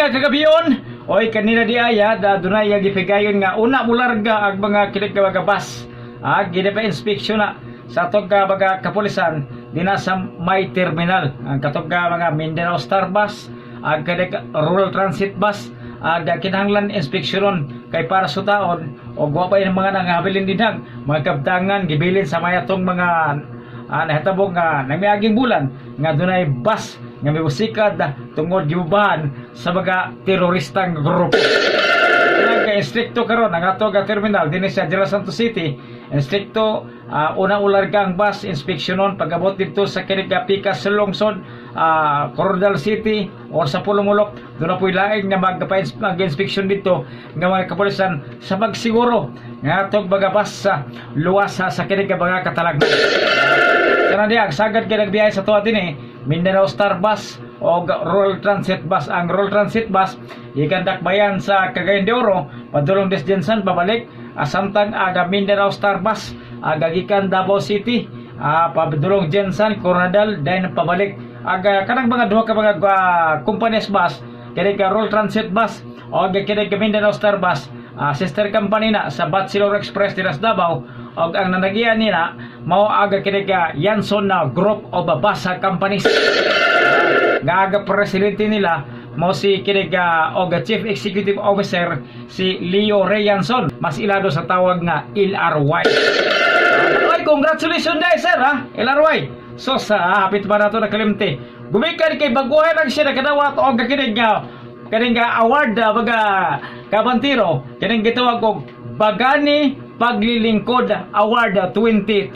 nga kagabiyon, oy kanina di aya dunay nga gipigayon nga una mularga ang mga kinig bus. Gina pa inspeksyon na sa atong mga kapulisan dina sa may terminal. Ang katong mga Mindanao Star Bus, ang kinig Rural Transit Bus, kinahanglan inspeksyonon kay para sa taon o guwapay ng mga nangabilin dinhag mga kabtangan gibilin sa may atong mga nahitabog nga namiaging bulan nga dunay bus nga may musikad tungod giubahan sa mga teroristang grupo. Instrikto karon ang ato terminal dinhi sa General Santos City. Instrikto una ularga ang bus inspeksyonon pagabot dito sa kinig pikas sa lungsod Coronadal City o sa Pulumulok. Doon na po ilaing nga mag-inspeksyon dito nga mga kapulisan sa magsiguro nga atong mga bus sa luwas sa kinig mga katalagman. Kana diag sagad kay nagbiyahe sa tuwa dinhi Mindanao Star Bus o Rural Transit Bus. Ang Rural Transit Bus ikandak bayan sa Cagayan de Oro padulong des Jensen pabalik samtang aga Mindanao Star Bus gagikan Davao City padulong Jensen Coronadal then pabalik kanang mga duha ka mga companies bus kini ka Rural Transit Bus o kini ka Mindanao Star Bus sister company na sa Batsilor Express dinas Davao o ang nanagian nila mao aga kini ka Yanson na group of bus companies nga aga presidente nila mo si kiniga og Chief Executive Officer si Leo Reyanson mas ilado sa tawag nga LRY. Ay congratulations dai sir LRY. So sa hapit ba nato na kalimti gumikan kay baguhan lang siya nakadawat og kiniga award baga kabantiro kining gitawag og Bagani Paglilingkod Award 2022.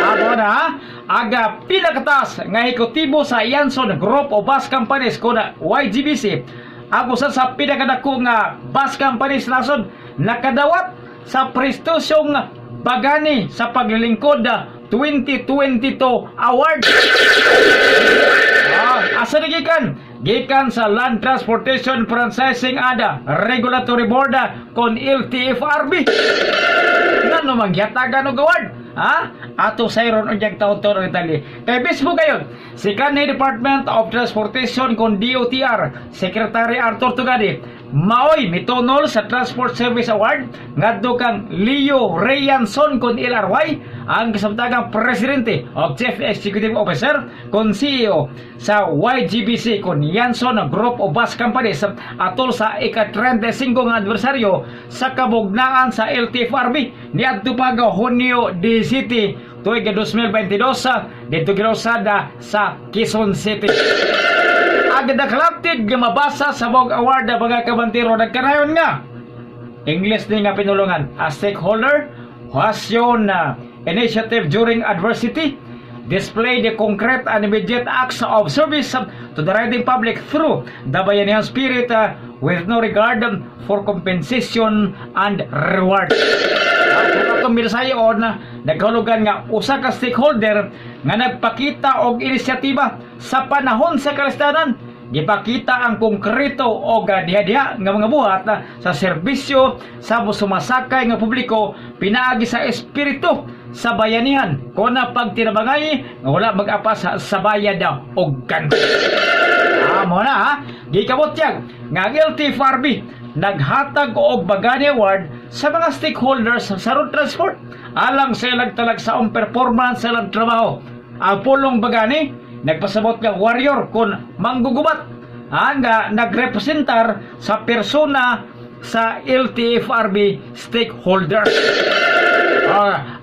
Amo na aga pinakatas nga ekotibo sa Yanson Group of Bus Companies kuna YGBC. Ako sa pinakadako nga bus companies nasod nakadawat sa prestisyong Bagani sa Paglilingkod 2022 award. Asa gikan sa Land Transportation Franchising Ada Regulatory Board kon LTFRB. Ngano magyatagan og award? Ato sayron unyag taon-taon ang Itali. Kay Facebook kayon, si kanhi Department of Transportation kon DOTR, Secretary Arthur Tugadi, maoy mitunol sa Transport Service Award ngadto kang Leo Reyanson kon LRY, ang kasamtagang Presidente o Chief Executive Officer kon CEO sa YGBC kon Yanson Group of Bus Companies atol sa ika-35 nga anibersaryo sa kabugnaan sa LTFRB niadto pa Hunyo City tuig 2022 dito ginusada sa Quezon City. Agad collected nga mabasa sa Bog Award mga kabantiro nagkanayon nga English ni nga pinulungan a stakeholder who has shown initiative during adversity, display the concrete and immediate acts of service to the riding public through the bayanihan spirit with no regard for compensation and reward. Kung Bisayon naghulugan nga usa ka stakeholder nga nagpakita og inisyatiba sa panahon sa kalistanan, gipakita ang konkreto o diha-diha nga mga buhat sa serbisyo sa sumasakay nga publiko pinaagi sa espiritu sa bayanihan kung na pagtinabangay nga wala mag-apas sa bayad og ganto. Amo na gikabotyag nga ang LTFRB naghatag og Bagani Award sa mga stakeholders sa road transport alang sa nagtalag sa performance sa ilang trabaho. Ang pulong Bagani nagpasabot nga warrior kun manggugubat nga nagrepresentar sa persona sa LTFRB stakeholders.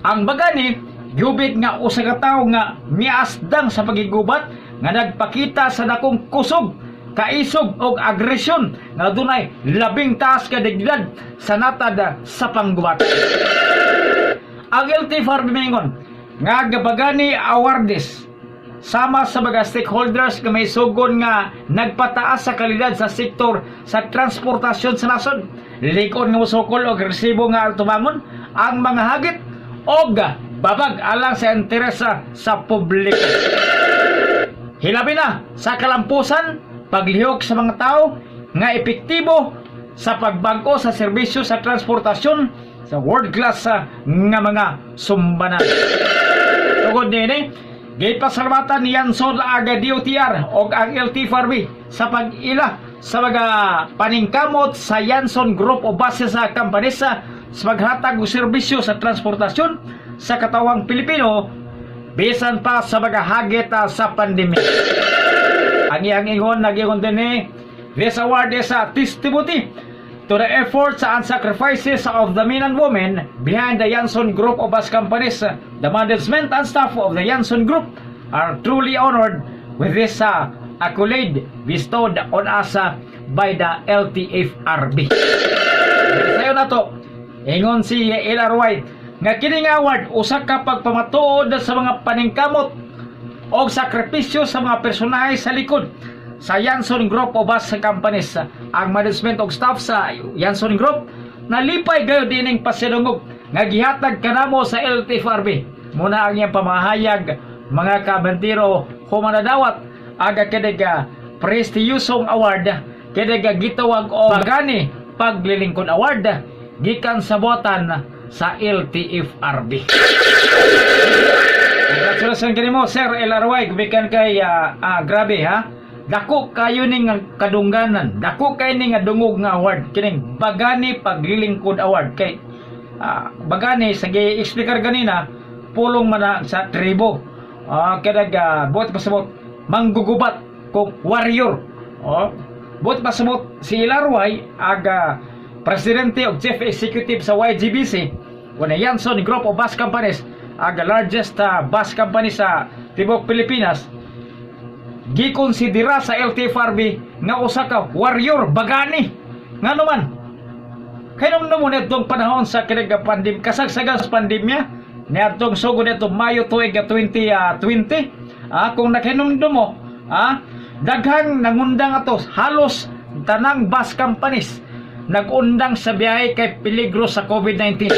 Ang Bagani gubit nga usa ka tawo nga miasdang sa pagigubat nga nagpakita sa dakong kusog, kaisog og agresyon nga dunay labing taas ka dignidad sa natad sa panggubat. Ang LTFRB mingon nga Bagani Awards sama sa mga stakeholders nga may sugon nga nagpataas sa kalidad sa sektor sa transportasyon sa nasod. Likod nga musukol og resibo nga tumangon ang mga hagit og babag alang sa interes sa publiko. Hilabi na sa kalampusan paglihok sa mga tao nga epektibo sa pagbag-o sa serbisyo sa transportasyon sa world class nga mga sumbanan. Tugod nini gipasalamatan ni Yanson aga DOTR o ang LTFRB sa pag-ila sa mga paningkamot sa Yanson Group o base sa companies sa maghatag og serbisyo sa transportasyon sa katawang Pilipino bisan pa sa mga hagit sa pandemya. Ang iyang ingon nag-ingon din this award is a testimony to the efforts and sacrifices of the men and women behind the Yanson Group of bus companies. The management and staff of the Yanson Group are truly honored with this accolade bestowed on us by the LTFRB. Sayo na to, ingon si L.R. White, nga kining award usa ka pagpamatuod sa mga paningkamot o sakripisyo sa mga personahe sa likod sa Yanson Group o bus companies. Ang management o staff sa Yanson Group nalipay gayo dining pasidungog nga gihatag kanamo sa LTFRB. Muna ang iyang pamahayag mga kabantiro humanadawat aga kiniga prestiyusong award kiniga gitawag o Bagani Paglilingkod Award gikan sa buhatan sa LTFRB. Congratulations kanimo Sir LRY gumikan kay grabe ha. Dako kayo ning kadungganan, dako kay ning dungog nga award kining Bagani Paglilingkod Award kay Bagani sa gi-explicar ganina pulong man sa tribo. Kaya buot pasabot manggugubat kung warrior. Buot pasabot si Ilarway aga presidente o chief executive sa YGBC wala Yanson Group of Bus Companies aga largest bus company sa tibok Pilipinas. Gikonsidera sa LTFRB nga usa ka warrior Bagani nga naman kainom mo nitong panahon sa kiniga pandemya kasagsagan sa pandemya niadtong sugod nito Mayo tuig 2020 kung nakinomdom mo daghang nangundang ato halos tanang bus companies nagundang sa biyahe kay peligro sa COVID-19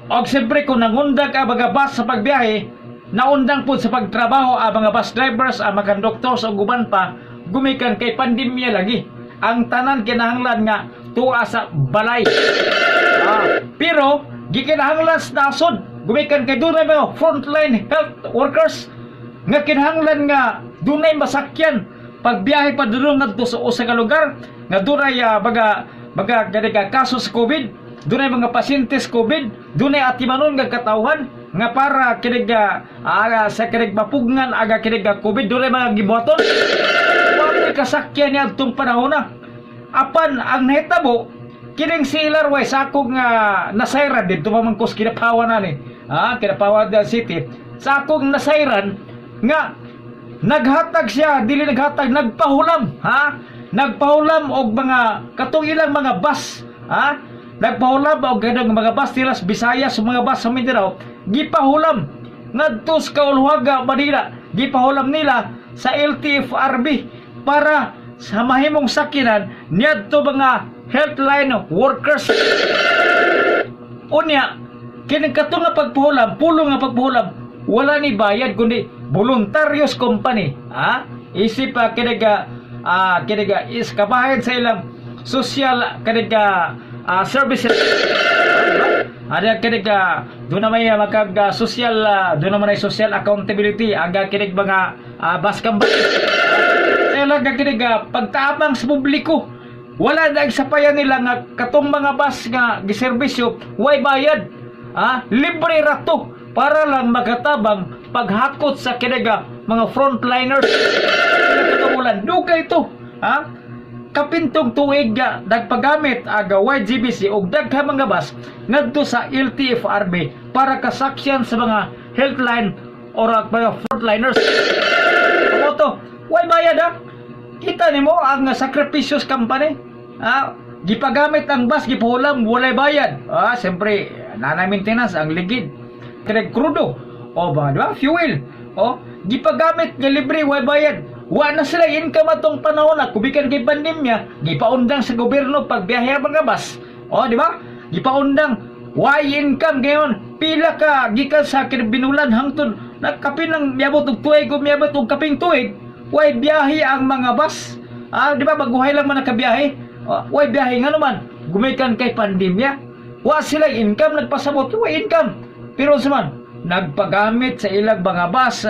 og siyempre kung nangundang ka mga bus sa pagbiyahe naundang po sa pagtrabaho ang mga bus drivers, ang mga conductors o guban pa gumikan kay pandemya lagi. Ang tanan kinahanglan nga tuwa sa balay. Pero gikinahanglan sa nasod gumikan kay dunay mga frontline health workers nga kinahanglan nga dunay masakyan pagbiyahe pa dulong ngadto sa usa ka lugar nga dunay mga kaso sa COVID, dunay mga pasyente sa COVID, dunay atimanon nga katawhan nga para kiniga sa kinig mapugnan aga kiniga COVID dunay mga gibuhaton wala kasakyan niya itong panahon na apan ang nahitabo kining si Ilarway sa akong nasayran dito mamangkos kinapawan na ni kinapawan da city sa akong nasayran nga naghatag siya dili naghatag nagpahulam nagpahulam og mga katong ilang mga bus nagpahulam og ganang mga bus tilas Visayas mga bus sa Mindanao gipahulam ngadto sa Kaulhaga Manila gipahulam nila sa LTFRB para sa mahimong sakinan niadto mga healthline workers unya kining katong nga pagpahulam pulong nga pagpahulam wala ni bayad kundi voluntarious company isip kiniga iskabahin sa ilang social kiniga services ada kiniga doon na may social doon naman ay social accountability aga kinig mga bus company sila kiniga pagtaapang sa publiko wala na sapayan nila nga katong mga bus nga giserbisyo way bayad libre rato para lang magatabang paghakot sa kiniga mga frontliners kinakatamulan dugay ito kapintong tuig nagpagamit aga YGBC og daghang mga bus ngadto sa LTFRB para kasaksyan sa mga healthline or mga frontliners. Oto, way bayad kita nimo ang sacrificious company. Gipagamit ang bus gipahulam walay bayad. Siyempre nana maintenance ang ligid. Kaya krudo o ba, di ba? Fuel. Gipagamit nga libre way bayad. Wa na sila income atong panahon na kubikan kay pandemya, gipaundang sa gobyerno pagbiyahe ang mga bus. Di ba? Gipaundang why income gayon pila ka gikan sa binulan hangtod nakapin ng miabot og tuig o miabot og kaping tuig, why biyahe ang mga bus. Di ba baguhay lang man nakabiyahe? Why biyahe nga naman gumikan kay pandemya. Wa sila income nagpasabot, wa income. Pero saman nagpagamit sa ilang mga bus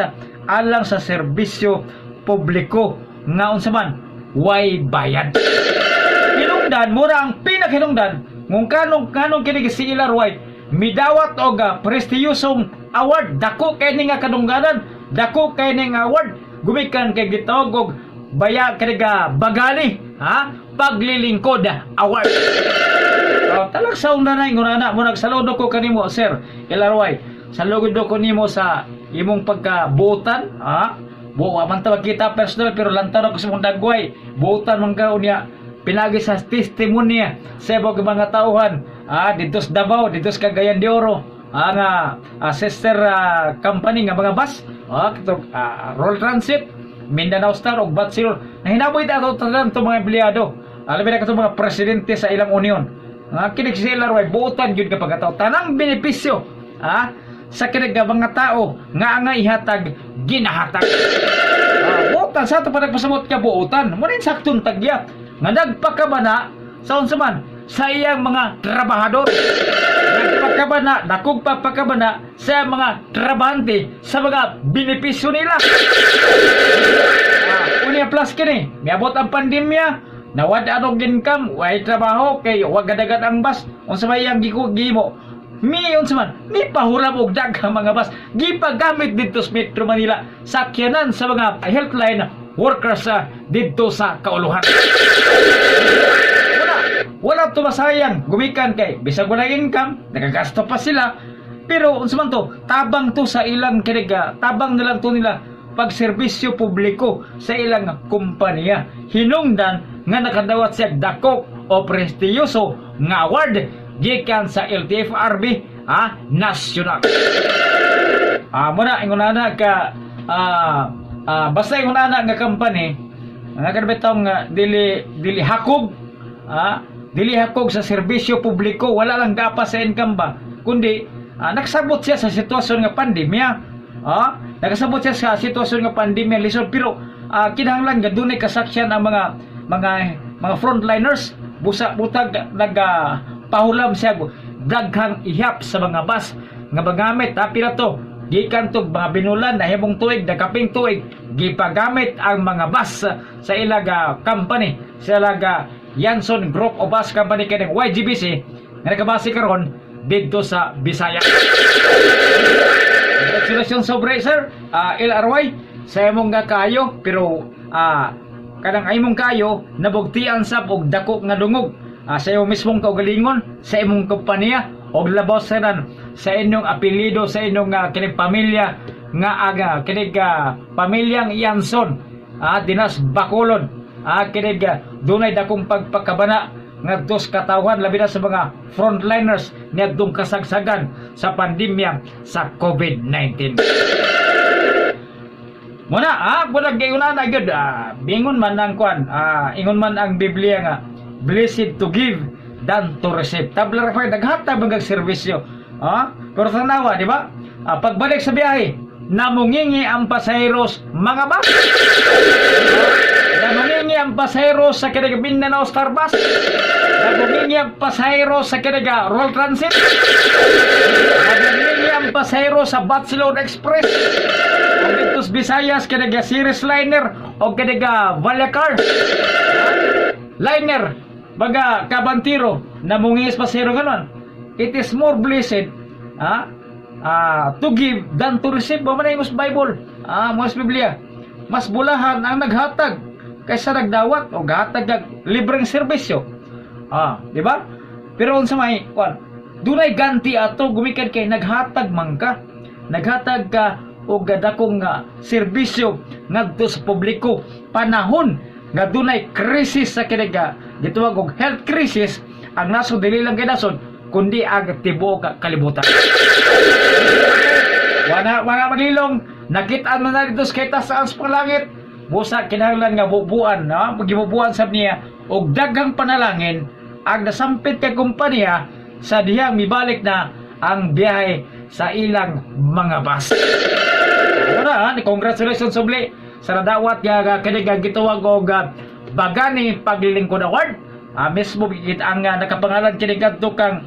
alang sa serbisyo publiko nga unsa man way bayad. Hinungdan mura ang pinakahinungdan kung kanong kini si Ilar White midawat og prestiyosong award, dako kay ni nga kadungganan, dako kay ni nga award gumikan kay gitawag og baya kaniga bagali, paglilingkod award. Talag sa undanay ngunana mo nagsaludo ko kanimo Sir Ilar White, saludo ko nimo sa imong pagkabutan, buwa man ta kita personal pero lantaw ko sa mong dagway butan man ka unya pinagi sa testimonya sa mga tauhan dito sa Davao, dito sa Cagayan de Oro, nga sister company nga mga bus, Roll Transit, Mindanao Star ug Batsilor na hinaboy ato tanan to mga empleyado, alabi na kato mga presidente sa ilang union, kinig sila ray buutan gyud ka pagkatao tanang benepisyo sa kinig mga tao nga ihatag ginahatag. Buutan sa ato pa nagpasamot ka buutan mo rin saktong tagya nga nagpakabana sa unsa man sa iyang mga trabahador, nagpakabana, dakog papakabana sa mga trabahante sa mga benepisyo nila. Unya plus kini, miabot ang pandemya, nawad anong income, way trabaho, kay wag gadagat ang bus, unsa may iyang gimo. Unsa man, mi pahuram og daghang mga bus, gipagamit dito sa Metro Manila, sakyanan sa mga healthline workers dito sa kauluhan. Wala tumasayang gumikan kay bisag wala income, nagagasto pa sila. Pero unsa man to, tabang to sa ilang kiniga, tabang na lang to nila pagserbisyo publiko sa ilang kumpanya. Hinungdan nga nakadawat siya dakok o prestiyoso nga award gikan sa LTFRB national. Muna ingunana ka basta ingunana nga company nga kanbitong dili hakog dili hakog sa serbisyo publiko, wala lang gapas sa income ba, kundi nagsabot siya sa sitwasyon nga pandemya. Nagsabot siya sa sitwasyon nga pandemya lisod, pero kinahanglan nga dunay kasaksyan ang mga frontliners, busa-butag nagpahulam siya daghang ihap sa mga bus nga magamit pila to gikan to mga binulan na himong tuig, nakaping tuig gipagamit ang mga bus sa ilaga company, sa ilaga Yanson Group of Bus Company kining YGBC nga nakabase karon dito sa Bisaya. Congratulations sobre Sir LRY sa imong nga kayo, pero kanang imong kayo nabugtian sab og dako nga dungog sa imong mismong kaugalingon, sa imong kompanya og labaw sanan sa inyong apelyido, sa inyong kining pamilya nga kining pamilyang Yanson dinas Bacolod. Kinig dunay dakong pagpakabana ngadto sa katawhan, labi na sa mga frontliners ngadtong kasagsagan sa pandemya sa COVID-19. Muna bulag gayuna na gud bingon man ang kwan, ingon man ang Biblia nga blessed to give than to receive. Tabla ra naghatag mga serbisyo. Pero tanawa, di ba? Pagbalik sa biyahe, namungingi ang pasaheros mga bus. Namungingi ang pasaheros sa kinaga Mindanao Star Bus. Namungingi ang pasaheros sa kinaga Roll Transit. Namungingi ang pasaheros sa Batsilor Express. O dito sa Visayas kinaga Series Liner o kinaga Valacar Liner. Baga Kabantiro, namungis pasahero ganon. It is more blessed to give than to receive. Mamanay mas Bible, mas Biblia. Mas bulahan ang naghatag kaysa nagdawat o gahatag libreng serbisyo. Di ba? Pero unsa may dunay ganti ato gumikan kay naghatag man ka. Naghatag ka og dakong serbisyo ngadto sa publiko panahon nga dunay krisis sa kiniga gituwag og health crisis ang nasod dili lang kay nasod kundi ang tibuok kalibutan. Mga manilong, nakita man na dito sa kitaas sa langit, busa kinahanglan nga bubuan, magibubuan sab niya og daghang panalangin ang nasampit kay kumpanya sa dihang mibalik na ang biyahe sa ilang mga bus. Congratulations subli sa nadawat nga kanilang gituwag og Bagani Paglilingkod Award. Mismo ang nakapangalan kini kadto kang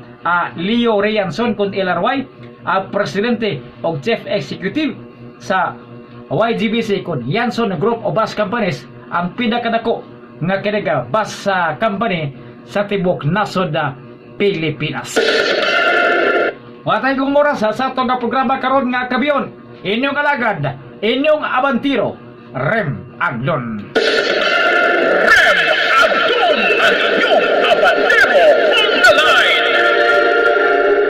Leo Rianson kun LRY. ang presidente o chief executive sa YGBC kon Yanson Group of Bus Companies ang pinakadako nga kiniga bus company sa tibok nasod na Pilipinas. Watay kong moras sa ato nga programa karon nga kabiyon. Inyong alagad, inyong abantiro, Rem Aglon. Rem Agdon ang iyong abantero.